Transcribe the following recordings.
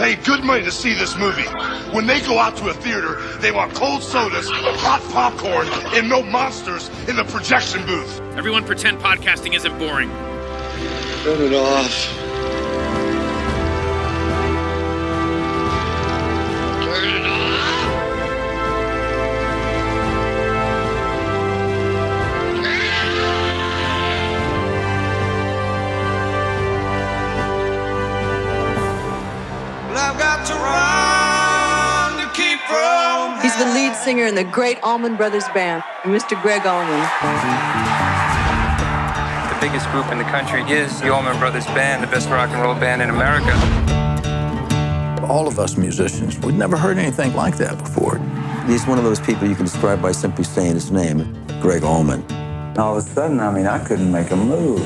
paid good money to see this movie. When they go out to a theater, they want cold sodas, hot popcorn, and no monsters in the projection booth. Everyone pretend podcasting isn't boring. Turn it off. Turn it off. I've got to run to keep from. He's the lead singer in the great Allman Brothers Band, Mr. Gregg Allman. The biggest group in the country is the Allman Brothers Band, the best rock and roll band in America. All of us musicians, we'd never heard anything like that before. He's one of those people you can describe by simply saying his name, Gregg Allman. All of a sudden, I couldn't make a move.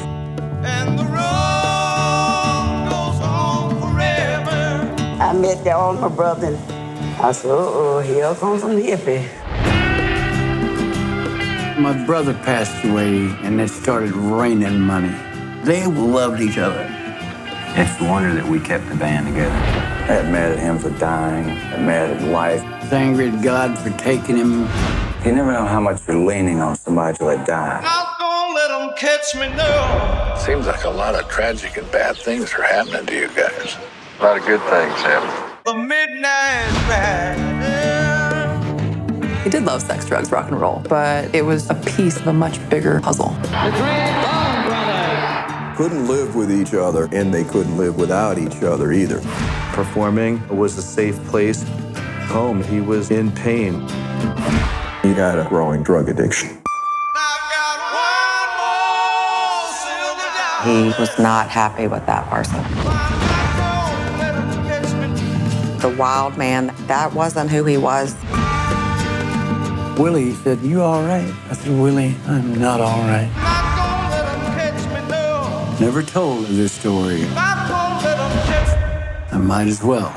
And the road goes on forever. I met the Allman Brothers. I said, uh-oh, here comes some hippie. My brother passed away, and it started raining money. They loved each other. It's a wonder that we kept the band together. I got mad at him for dying. I got mad at life. I was angry at God for taking him. You never know how much you're leaning on somebody till they die. Not gonna let them catch me now. Seems like a lot of tragic and bad things are happening to you guys. A lot of good things happen. The midnight ride. He did love sex, drugs, rock and roll, but it was a piece of a much bigger puzzle. Couldn't live with each other, and they couldn't live without each other either. Performing was a safe place. Home, he was in pain. He had a growing drug addiction. He was not happy with that person. The wild man, that wasn't who he was. Willie said, "You all right?" I said, "Willie, I'm not all right." Never told this story. I might as well.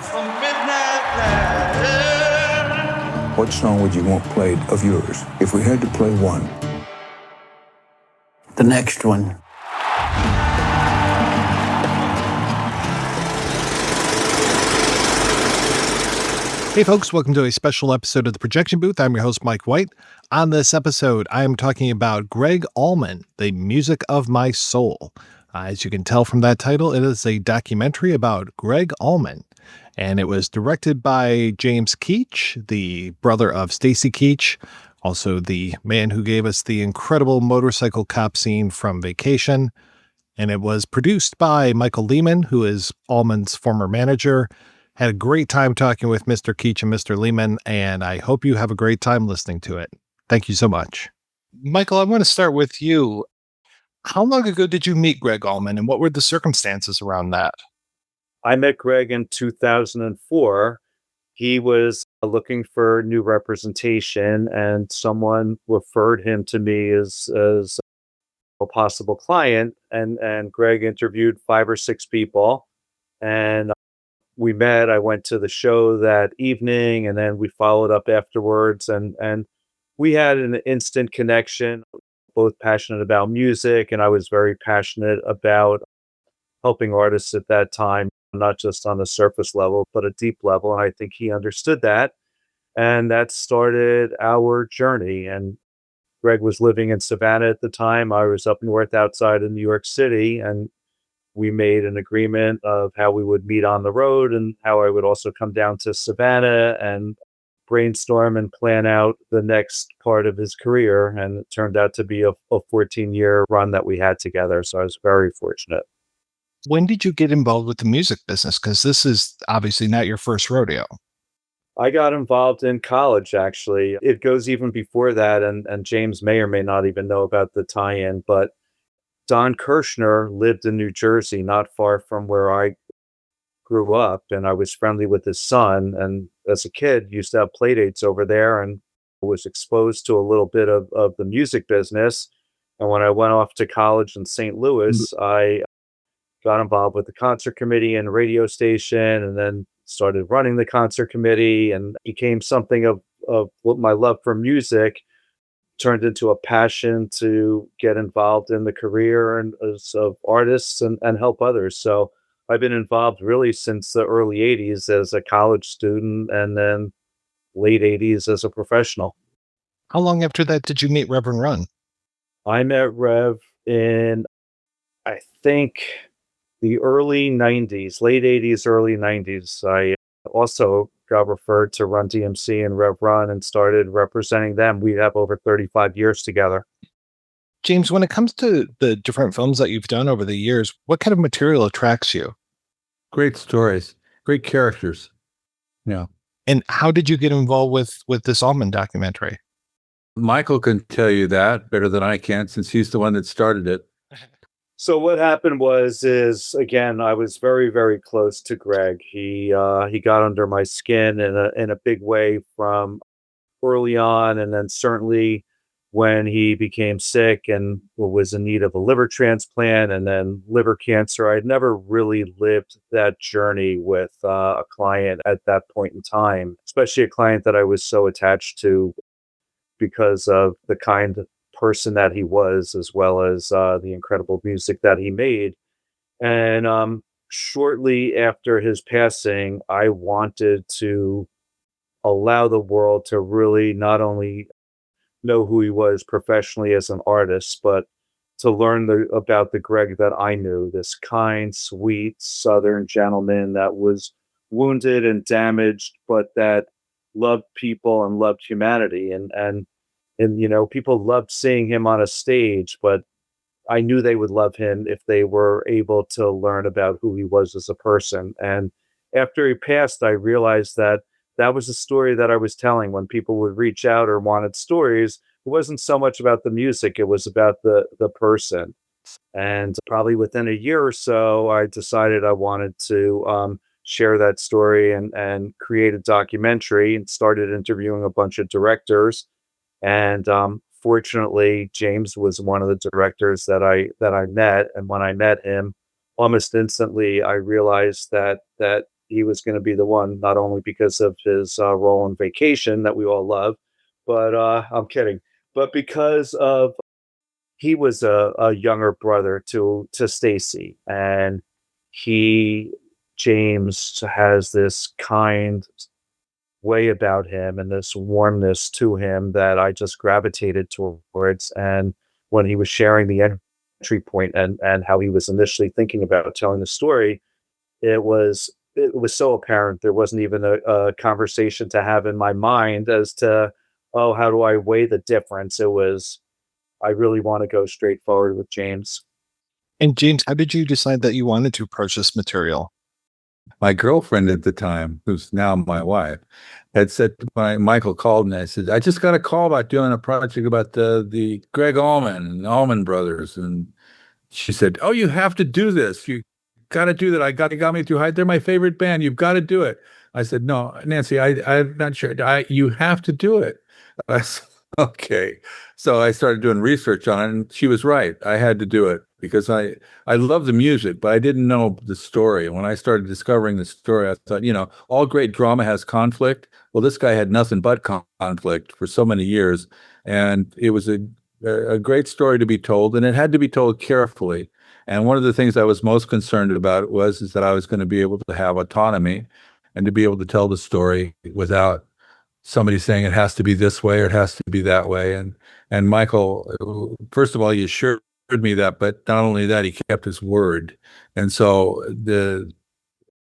What song would you want played of yours if we had to play one? The next one. Hey folks, welcome to a special episode of The Projection Booth. I'm your host, Mike White. On this episode, I am talking about Gregg Allman, The Music of My Soul. As you can tell from that title, it is a documentary about Gregg Allman, and it was directed by James Keach, the brother of Stacy Keach, also the man who gave us the incredible motorcycle cop scene from Vacation, and it was produced by Michael Lehman, who is Allman's former manager. Had a great time talking with Mr. Keach and Mr. Lehman, and I hope you have a great time listening to it. Thank you so much. Michael, I want to start with you. How long ago did you meet Gregg Allman, and what were the circumstances around that? I met Gregg in 2004. He was looking for new representation, and someone referred him to me as a possible client, and Gregg interviewed 5 or 6 people, and we met. I went to the show that evening, and then we followed up afterwards, and we had an instant connection, both passionate about music, and I was very passionate about helping artists at that time, not just on a surface level, but a deep level. And I think he understood that. And that started our journey. And Gregg was living in Savannah at the time. I was up north outside of New York City, and we made an agreement of how we would meet on the road and how I would also come down to Savannah and brainstorm and plan out the next part of his career. And it turned out to be a 14-year run that we had together. So I was very fortunate. When did you get involved with the music business? Because this is obviously not your first rodeo. I got involved in college, actually. It goes even before that, and James may or may not even know about the tie-in, but Don Kirshner lived in New Jersey, not far from where I grew up, and I was friendly with his son, and as a kid used to have play dates over there and was exposed to a little bit of the music business. And when I went off to college in St. Louis, I got involved with the concert committee and radio station, and then started running the concert committee, and became something of what my love for music turned into a passion to get involved in the career and of artists and help others. So I've been involved really since the early 80s as a college student and then late 80s as a professional. How long after that did you meet Reverend Run? I met Rev in, I think, the early 90s, late 80s, early 90s. I also got referred to Run DMC and Rev Run and started representing them. We have over 35 years together. James, when it comes to the different films that you've done over the years, what kind of material attracts you? Great stories, great characters. Yeah. And how did you get involved with this Allman documentary? Michael can tell you that better than I can, since he's the one that started it. So what happened is again, I was very, very close to Gregg. He got under my skin in a big way from early on, and then certainly when he became sick and was in need of a liver transplant and then liver cancer. I'd never really lived that journey with a client at that point in time, especially a client that I was so attached to because of the kind of person that he was, as well as the incredible music that he made. And shortly after his passing, I wanted to allow the world to really not only know who he was professionally as an artist, but to learn about the Gregg that I knew, this kind, sweet Southern gentleman that was wounded and damaged, but that loved people and loved humanity. And you know, people loved seeing him on a stage, but I knew they would love him if they were able to learn about who he was as a person. And after he passed, I realized that that was the story that I was telling when people would reach out or wanted stories. It wasn't so much about the music, it was about the person. And probably within a year or so, I decided I wanted to share that story and create a documentary, and started interviewing a bunch of directors. And fortunately, James was one of the directors that I met. And when I met him, almost instantly, I realized that he was going to be the one, not only because of his role in Vacation that we all love, but I'm kidding, but because of he was a younger brother to Stacy, and James has this kind way about him and this warmness to him that I just gravitated towards. And when he was sharing the entry point and how he was initially thinking about telling the story, it was so apparent. There wasn't even a conversation to have in my mind as to, oh, how do I weigh the difference? It was, I really want to go straight forward with James. And James, how did you decide that you wanted to approach this material? My girlfriend at the time, who's now my wife, had said, Michael called me, I said, I just got a call about doing a project about the Gregg Allman and Allman Brothers. And she said, oh, you have to do this. You got to do that. They got me through high. They're my favorite band. You've got to do it. I said, no, Nancy, I'm not sure. You have to do it. I said, okay. So I started doing research on it, and she was right. I had to do it because I love the music, but I didn't know the story. And when I started discovering the story, I thought, all great drama has conflict. Well, this guy had nothing but conflict for so many years. And it was a great story to be told, and it had to be told carefully. And one of the things I was most concerned about is that I was going to be able to have autonomy and to be able to tell the story without somebody saying it has to be this way or it has to be that way. And Michael, first of all, he assured me that, but not only that, he kept his word. And so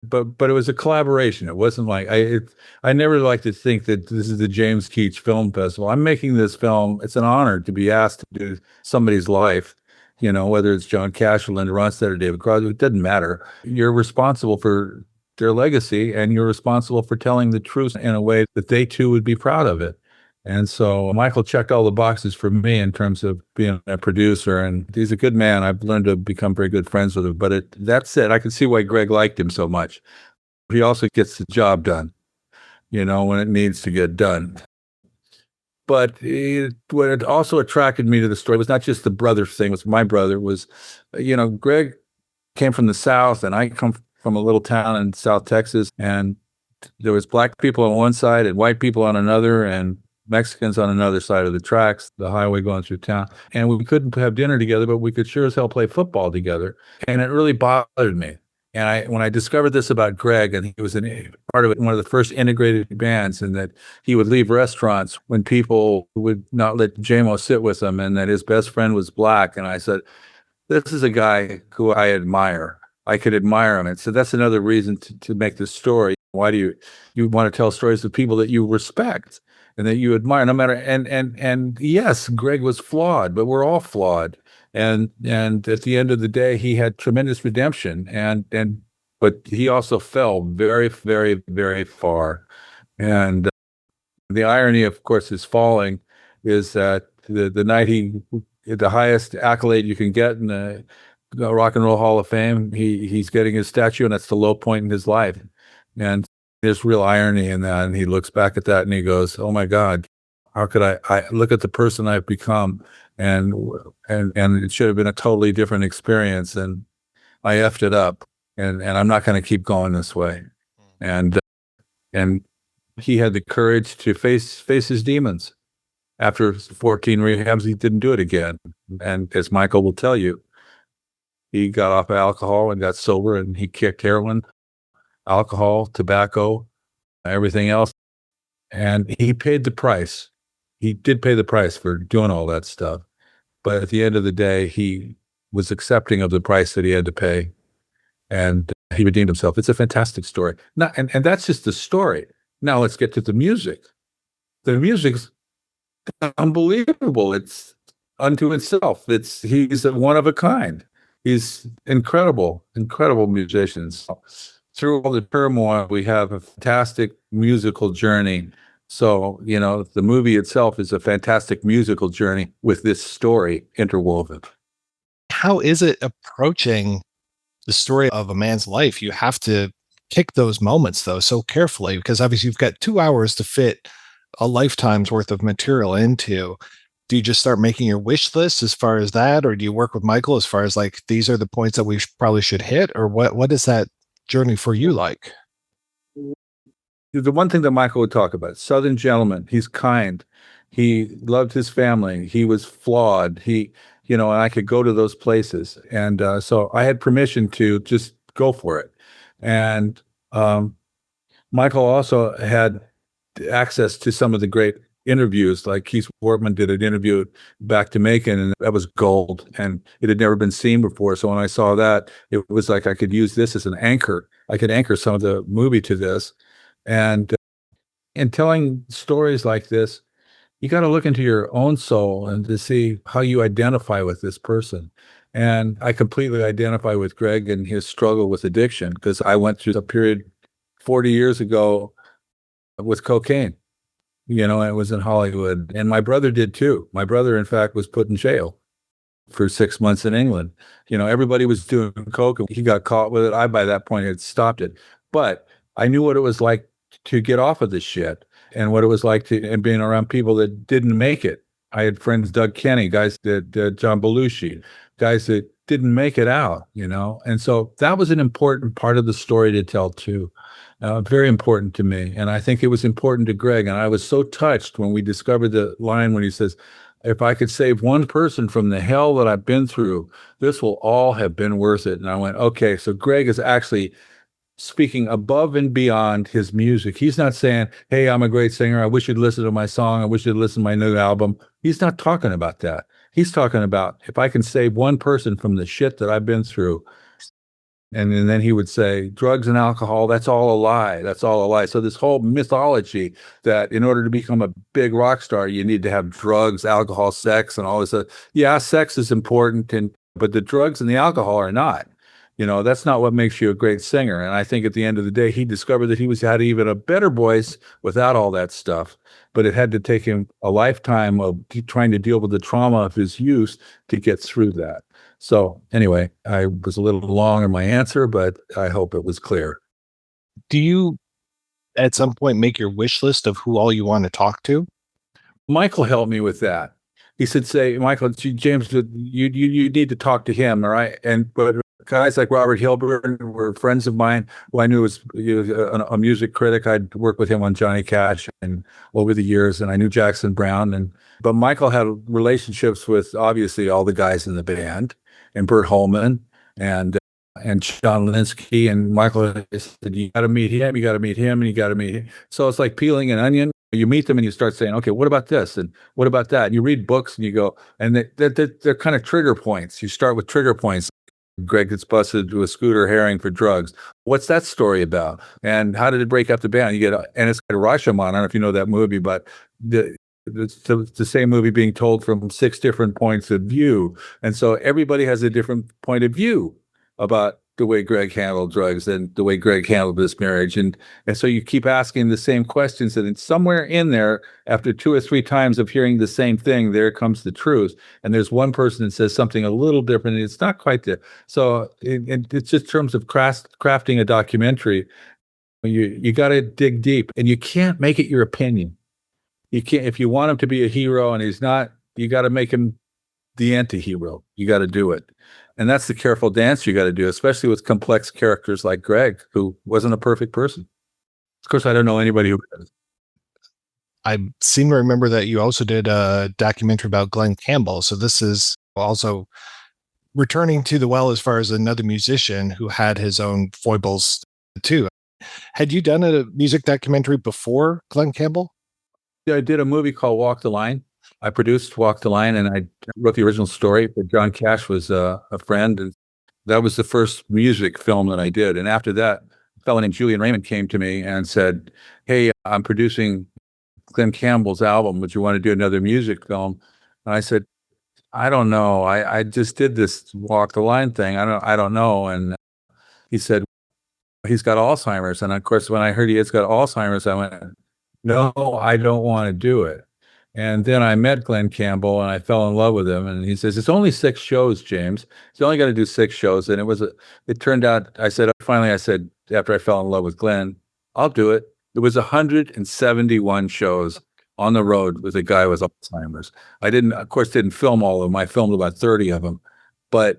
but it was a collaboration. It wasn't like I never like to think that this is the James Keach Film Festival. I'm making this film. It's an honor to be asked to do somebody's life, whether it's John Cash or Linda Ronstadt or David Crosby, it doesn't matter. You're responsible for their legacy, and you're responsible for telling the truth in a way that they too would be proud of it. And so Michael checked all the boxes for me in terms of being a producer, and he's a good man. I've learned to become very good friends with him. But that said, I can see why Gregg liked him so much. He also gets the job done, when it needs to get done. But what it also attracted me to the story was not just the brother thing. It was my brother was, Gregg came from the South, and I come from a little town in South Texas, and there was black people on one side and white people on another, and Mexicans on another side of the tracks, the highway going through town. And we couldn't have dinner together, but we could sure as hell play football together. And it really bothered me. And when I discovered this about Gregg, and he was part of it, one of the first integrated bands, and that he would leave restaurants when people would not let JMO sit with them, and that his best friend was black. And I said, this is a guy who I admire. I could admire him. And so that's another reason to make this story. Why do you want to tell stories of people that you respect and that you admire, no matter, and yes, Gregg was flawed, but we're all flawed. And at the end of the day, he had tremendous redemption, but he also fell very, very, very far. And the irony, of course, his falling is that the night the highest accolade you can get in the Rock and Roll Hall of Fame, he's getting his statue, and that's the low point in his life. And there's real irony in that. And he looks back at that and he goes, "Oh my God, how could I look at the person I've become, and it should have been a totally different experience, and I effed it up, and I'm not going to keep going this way." And he had the courage to face his demons. After 14 rehabs, he didn't do it again. And as Michael will tell you, he got off of alcohol and got sober, and he kicked heroin, alcohol, tobacco, everything else. And he paid the price. He did pay the price for doing all that stuff. But at the end of the day, he was accepting of the price that he had to pay, and he redeemed himself. It's a fantastic story. And that's just the story. Now let's get to the music. The music's unbelievable. It's unto itself. He's one of a kind. He's incredible musicians. Through all the turmoil, we have a fantastic musical journey. So, the movie itself is a fantastic musical journey with this story interwoven. How is it approaching the story of a man's life? You have to pick those moments, though, so carefully, because obviously you've got 2 hours to fit a lifetime's worth of material into. Do you just start making your wish list as far as that, or do you work with Michael as far as like, these are the points that we probably should hit, or what is that journey for you like? The one thing that Michael would talk about, Southern gentleman, he's kind, he loved his family, he was flawed, and I could go to those places. And so I had permission to just go for it. And Michael also had access to some of the great interviews, like Keith Wortman did an interview back to Macon, and that was gold, and it had never been seen before. So when I saw that, it was like I could use this as an anchor. I could anchor some of the movie to this. And in telling stories like this, you got to look into your own soul and to see how you identify with this person. And I completely identify with Gregg and his struggle with addiction, because I went through a period 40 years ago with cocaine. It was in Hollywood, and my brother did too. My brother, in fact, was put in jail for 6 months in England. Everybody was doing coke, and he got caught with it. I, by that point, had stopped it. But I knew what it was like to get off of this shit, and what it was like and being around people that didn't make it. I had friends, Doug Kenny, guys that John Belushi, guys that didn't make it out, and so that was an important part of the story to tell too. Very important to me, and I think it was important to Gregg. And I was so touched when we discovered the line when he says, "If I could save one person from the hell that I've been through, this will all have been worth it." And I went, okay, so Gregg is actually speaking above and beyond his music. He's not saying, "Hey, I'm a great singer. I wish you'd listen to my song. I wish you'd listen to my new album." He's not talking about that. He's talking about, if I can save one person from the shit that I've been through. And then he would say, drugs and alcohol, that's all a lie. That's all a lie. So this whole mythology that in order to become a big rock star, you need to have drugs, alcohol, sex, and all this. Yeah, sex is important, but the drugs and the alcohol are not. That's not what makes you a great singer. And I think at the end of the day, he discovered that he had even a better voice without all that stuff. But it had to take him a lifetime of trying to deal with the trauma of his youth to get through that. So anyway, I was a little long in my answer, but I hope it was clear. Do you, at some point, make your wish list of who all you want to talk to? Michael helped me with that. He said, "Say, Michael, James, you need to talk to him, all right?" But guys like Robert Hilburn were friends of mine who I knew was a music critic. I'd worked with him on Johnny Cash and over the years, and I knew Jackson Browne. But Michael had relationships with obviously all the guys in the band, and Bert Holman, and and John Linsky and Michael said, you got to meet him, you got to meet him, and you got to meet him. So it's like peeling an onion. You meet them and you start saying, okay, what about this? And what about that? And you read books and you go, and they're kind of trigger points. You start with trigger points. Gregg gets busted with Scooter Herring for drugs. What's that story about? And how did it break up the band? You get, and it's like Rashomon. I don't know if you know that movie, but it's the same movie being told from 6 different points of view. And so everybody has a different point of view about the way Gregg handled drugs and the way Gregg handled this marriage. And so you keep asking the same questions, and it's somewhere in there, after 2 or 3 times of hearing the same thing, there comes the truth. And there's one person that says something a little different, and it's not quite there. So it's just terms of crafting a documentary. You got to dig deep, and you can't make it your opinion. You can't, if you want him to be a hero and he's not, you got to make him the anti-hero. You got to do it. And that's the careful dance you got to do, especially with complex characters like Gregg, who wasn't a perfect person. Of course, I don't know anybody who is. I seem to remember that you also did a documentary about Glen Campbell. So this is also returning to the well as far as another musician who had his own foibles too. Had you done a music documentary before Glen Campbell? Yeah, I did a movie called Walk the Line. I produced Walk the Line, and I wrote the original story, but John Cash was a friend, and that was the first music film that I did. And after that, a fellow named Julian Raymond came to me and said, hey, I'm producing Glen Campbell's album. Would you want to do another music film? And I said, I don't know. I just did this Walk the Line thing. I don't know. And he said, he's got Alzheimer's. And of course, when I heard he has got Alzheimer's, I went, no, I don't want to do it. And then I met Glen Campbell and I fell in love with him. And he says, it's only 6 shows, James. You only got to do 6 shows. And it turned out, I said, after I fell in love with Glen, I'll do it. It was 171 shows on the road with a guy with Alzheimer's. I of course, didn't film all of them. I filmed about 30 of them, but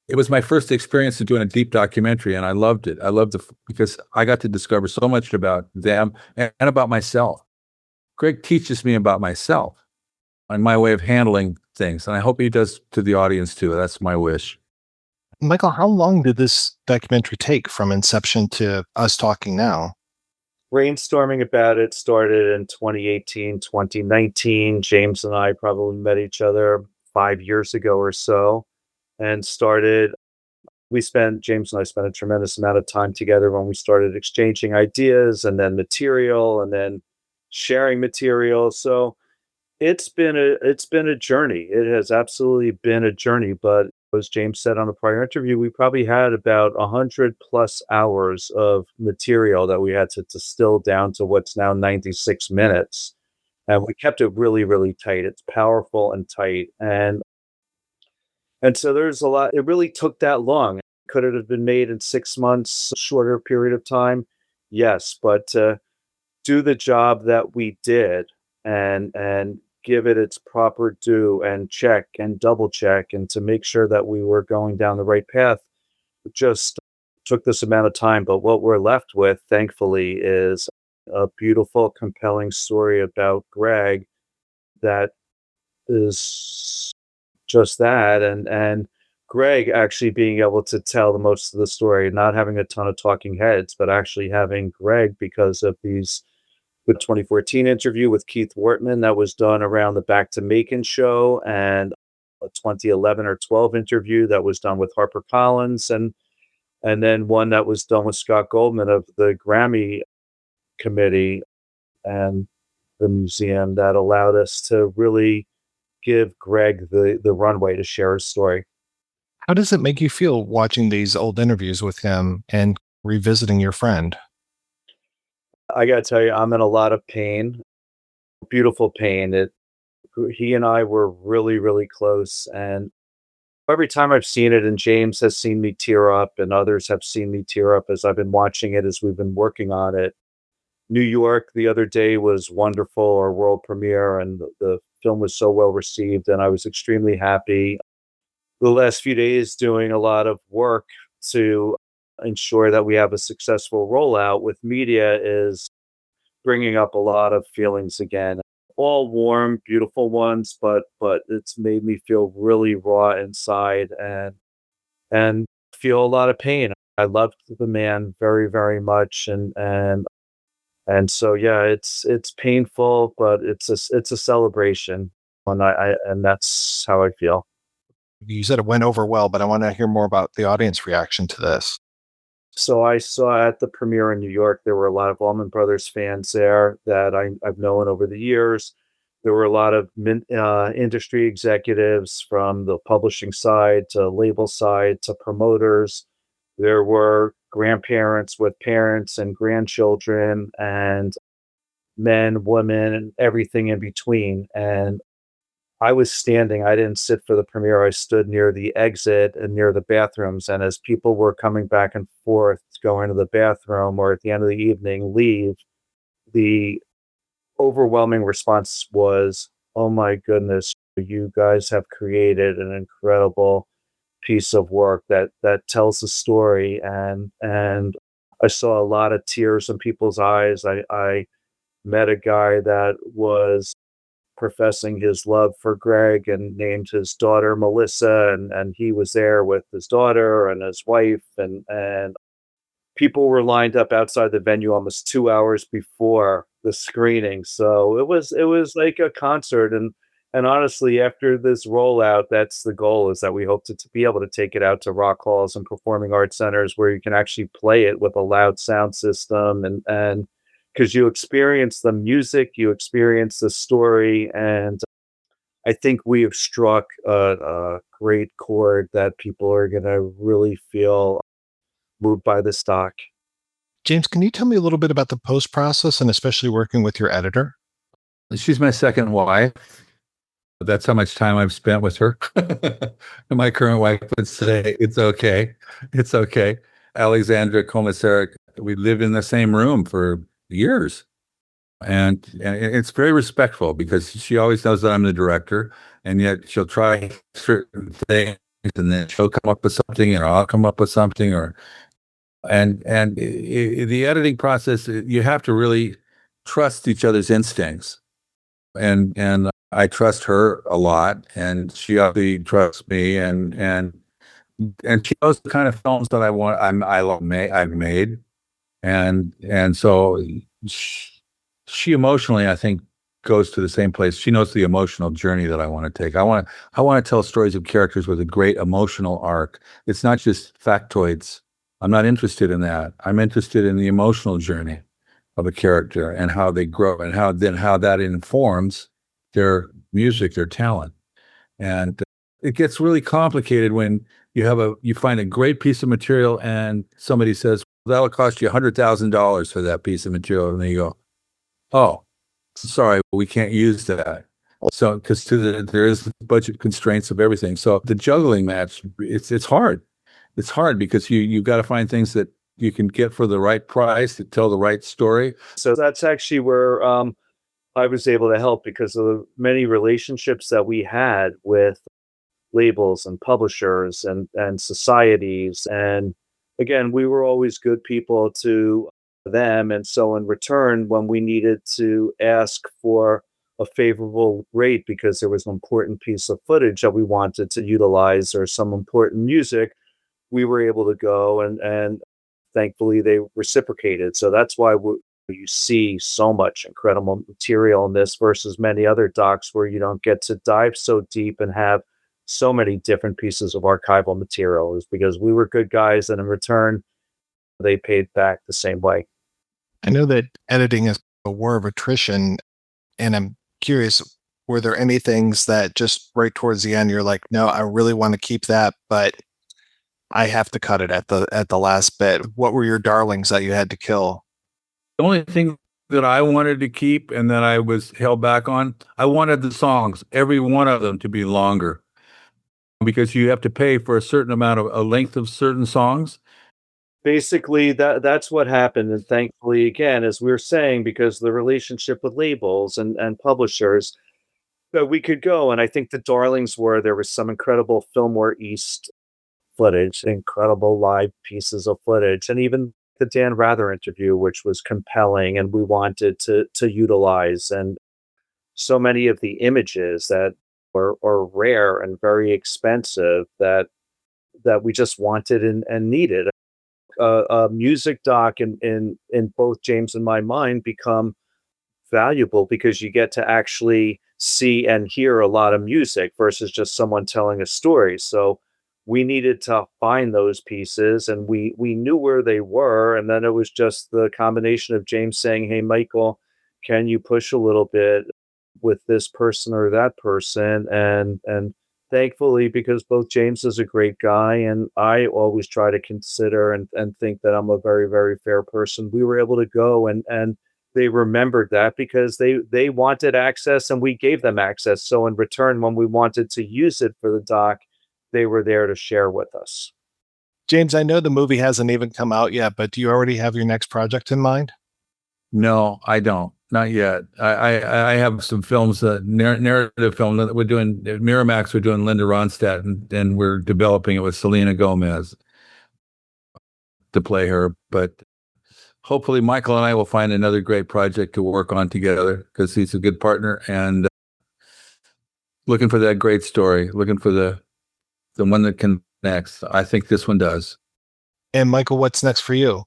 it was my first experience of doing a deep documentary. And I loved it. I loved it because I got to discover so much about them and about myself. Gregg teaches me about myself and my way of handling things. And I hope he does to the audience too. That's my wish. Michael, how long did this documentary take from inception to us talking now? Brainstorming about it started in 2018, 2019. James and I probably met each other 5 years ago or so and James and I spent a tremendous amount of time together when we started exchanging ideas and then material and then sharing material. So it's been a journey. It has absolutely been a journey. But as James said on a prior interview, we probably had about 100+ hours of material that we had to distill down to what's now 96 minutes. And we kept it really, really tight. It's powerful and tight. And so there's a lot. It really took that long. Could it have been made in 6 months, shorter period of time? Yes, but do the job that we did and give it its proper due and check and double check and to make sure that we were going down the right path just took this amount of time. But what we're left with, thankfully, is a beautiful, compelling story about Gregg that is just that. And Gregg actually being able to tell the most of the story, not having a ton of talking heads, but actually having Gregg because of the 2014 interview with Keith Wortman that was done around the Back to Macon show, and a 2011 or 12 interview that was done with HarperCollins, and then one that was done with Scott Goldman of the Grammy committee and the museum that allowed us to really give Gregg the runway to share his story. How does it make you feel watching these old interviews with him and revisiting your friend? I got to tell you, I'm in a lot of pain, beautiful pain. He and I were really, really close. And every time I've seen it, and James has seen me tear up, and others have seen me tear up as I've been watching it, as we've been working on it. New York the other day was wonderful, our world premiere, and the film was so well received, and I was extremely happy. The last few days doing a lot of work to ensure that we have a successful rollout with media is bringing up a lot of feelings again. All warm, beautiful ones, but it's made me feel really raw inside and feel a lot of pain. I loved the man very, very much, and so yeah, it's painful, but it's a celebration, and that's how I feel. You said it went over well, but I want to hear more about the audience reaction to this. So I saw at the premiere in New York, there were a lot of Allman Brothers fans there that I've known over the years. There were a lot of industry executives from the publishing side to label side to promoters. There were grandparents with parents and grandchildren and men, women, and everything in between. And I was standing, I didn't sit for the premiere. I stood near the exit and near the bathrooms. And as people were coming back and forth, going to the bathroom or at the end of the evening, leave, the overwhelming response was, "Oh my goodness, you guys have created an incredible piece of work that tells the story." And I saw a lot of tears in people's eyes. I met a guy that was professing his love for Gregg and named his daughter Melissa, and he was there with his daughter and his wife, and people were lined up outside the venue almost 2 hours before the screening. So it was like a concert, and honestly, after this rollout, that's the goal, is that we hope to be able to take it out to rock halls and performing arts centers where you can actually play it with a loud sound system, and because you experience the music, you experience the story, and I think we have struck a great chord that people are going to really feel moved by the stock. James, can you tell me a little bit about the post process and especially working with your editor? She's my second wife. That's how much time I've spent with her. And my current wife would say, it's okay. It's okay. Alexandra Komisarek, we lived in the same room for years. And it's very respectful because she always knows that I'm the director, and yet she'll try certain things, and then she'll come up with something, and I'll come up with something, and the editing process, you have to really trust each other's instincts, and I trust her a lot, and she obviously trusts me, and she knows the kind of films that I've made, and so she emotionally, I think, goes to the same place. She knows the emotional journey that I want to take. I want to tell stories of characters with a great emotional arc. It's not just factoids. I'm not interested in that. I'm interested in the emotional journey of a character and how they grow, and how that informs their music, their talent. And it gets really complicated when you find a great piece of material and somebody says, that'll cost you $100,000 for that piece of material. And then you go, oh, sorry, we can't use that. So, because there is budget constraints of everything. So the juggling match, it's hard. It's hard because you've got to find things that you can get for the right price to tell the right story. So that's actually where I was able to help, because of the many relationships that we had with labels and publishers and societies. And again, we were always good people to them. And so in return, when we needed to ask for a favorable rate because there was an important piece of footage that we wanted to utilize or some important music, we were able to go, and thankfully they reciprocated. So that's why you see so much incredible material in this versus many other docs where you don't get to dive so deep and have so many different pieces of archival material, is because we were good guys, and in return, they paid back the same way. I know that editing is a war of attrition, and I'm curious, were there any things that just right towards the end you're like, no, I really want to keep that, but I have to cut it at the last bit? What were your darlings that you had to kill? The only thing that I wanted to keep and that I was held back on, I wanted the songs, every one of them, to be longer, because you have to pay for a certain amount of a length of certain songs. Basically, that's what happened. And thankfully, again, as we were saying, because the relationship with labels and publishers, that we could go. And I think the darlings there was some incredible Fillmore East footage, incredible live pieces of footage, and even the Dan Rather interview, which was compelling and we wanted to utilize. And so many of the images that are rare and very expensive, that that we just wanted and needed. A music doc in both James and my mind become valuable because you get to actually see and hear a lot of music versus just someone telling a story. So we needed to find those pieces, and we knew where they were, and then it was just the combination of James saying, "Hey Michael, can you push a little bit with this person or that person?" And thankfully, because both James is a great guy and I always try to consider and think that I'm a very, very fair person, we were able to go, and they remembered that because they wanted access and we gave them access. So in return, when we wanted to use it for the doc, they were there to share with us. James, I know the movie hasn't even come out yet, but do you already have your next project in mind? No, I don't. Not yet. I have some films, narrative film that we're doing. Miramax, we're doing Linda Ronstadt, and we're developing it with Selena Gomez to play her. But hopefully Michael and I will find another great project to work on together because he's a good partner, and looking for that great story, looking for the one that connects. I think this one does. And Michael, what's next for you?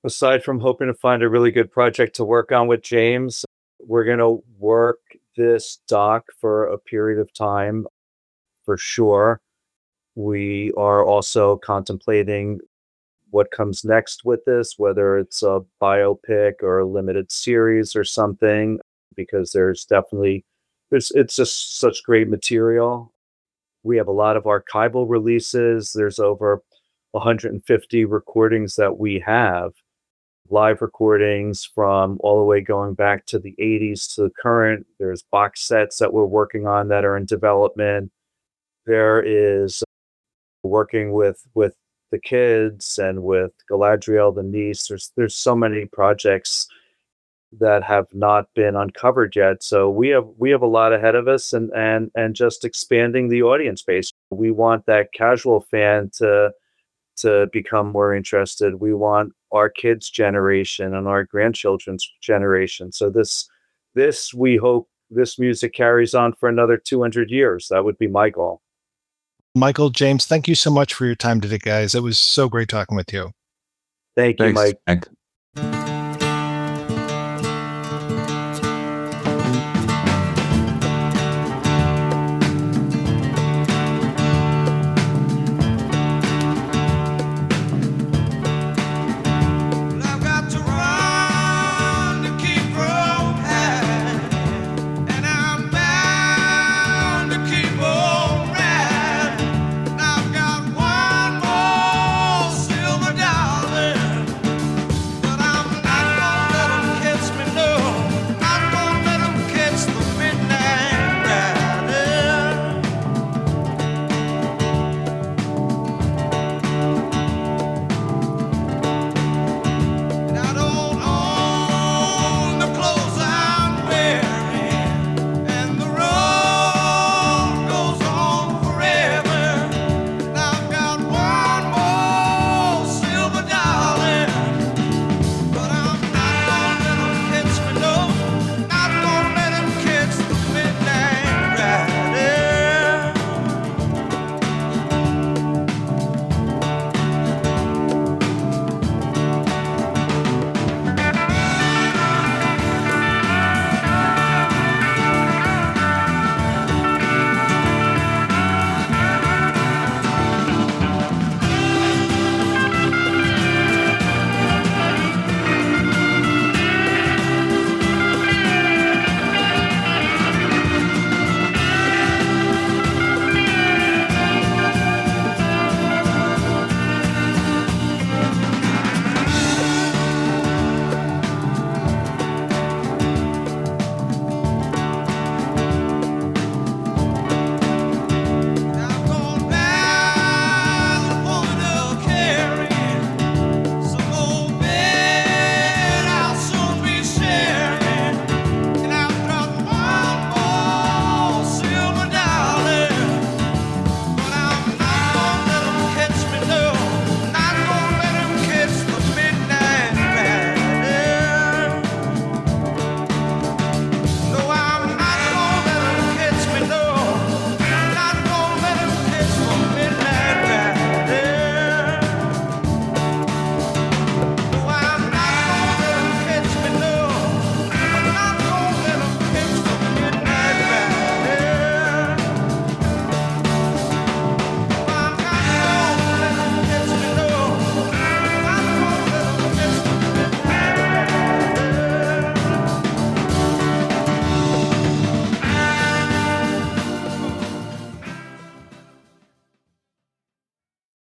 Aside from hoping to find a really good project to work on with James, we're going to work this doc for a period of time for sure. We are also contemplating what comes next with this, whether it's a biopic or a limited series or something, because it's just such great material. We have a lot of archival releases. There's over 150 recordings that we have, live recordings from all the way going back to the 80s to the current. There's box sets that we're working on that are in development. There is working with the kids and with Galadriel, the niece. There's so many projects that have not been uncovered yet. So we have a lot ahead of us, and just expanding the audience base. We want that casual fan to become more interested. We want our kids' generation and our grandchildren's generation. So this we hope this music carries on for another 200 years. That would be my goal. Michael, James, thank you so much for your time today, guys. It was so great talking with you. Thank you, Thanks, Mike. Frank.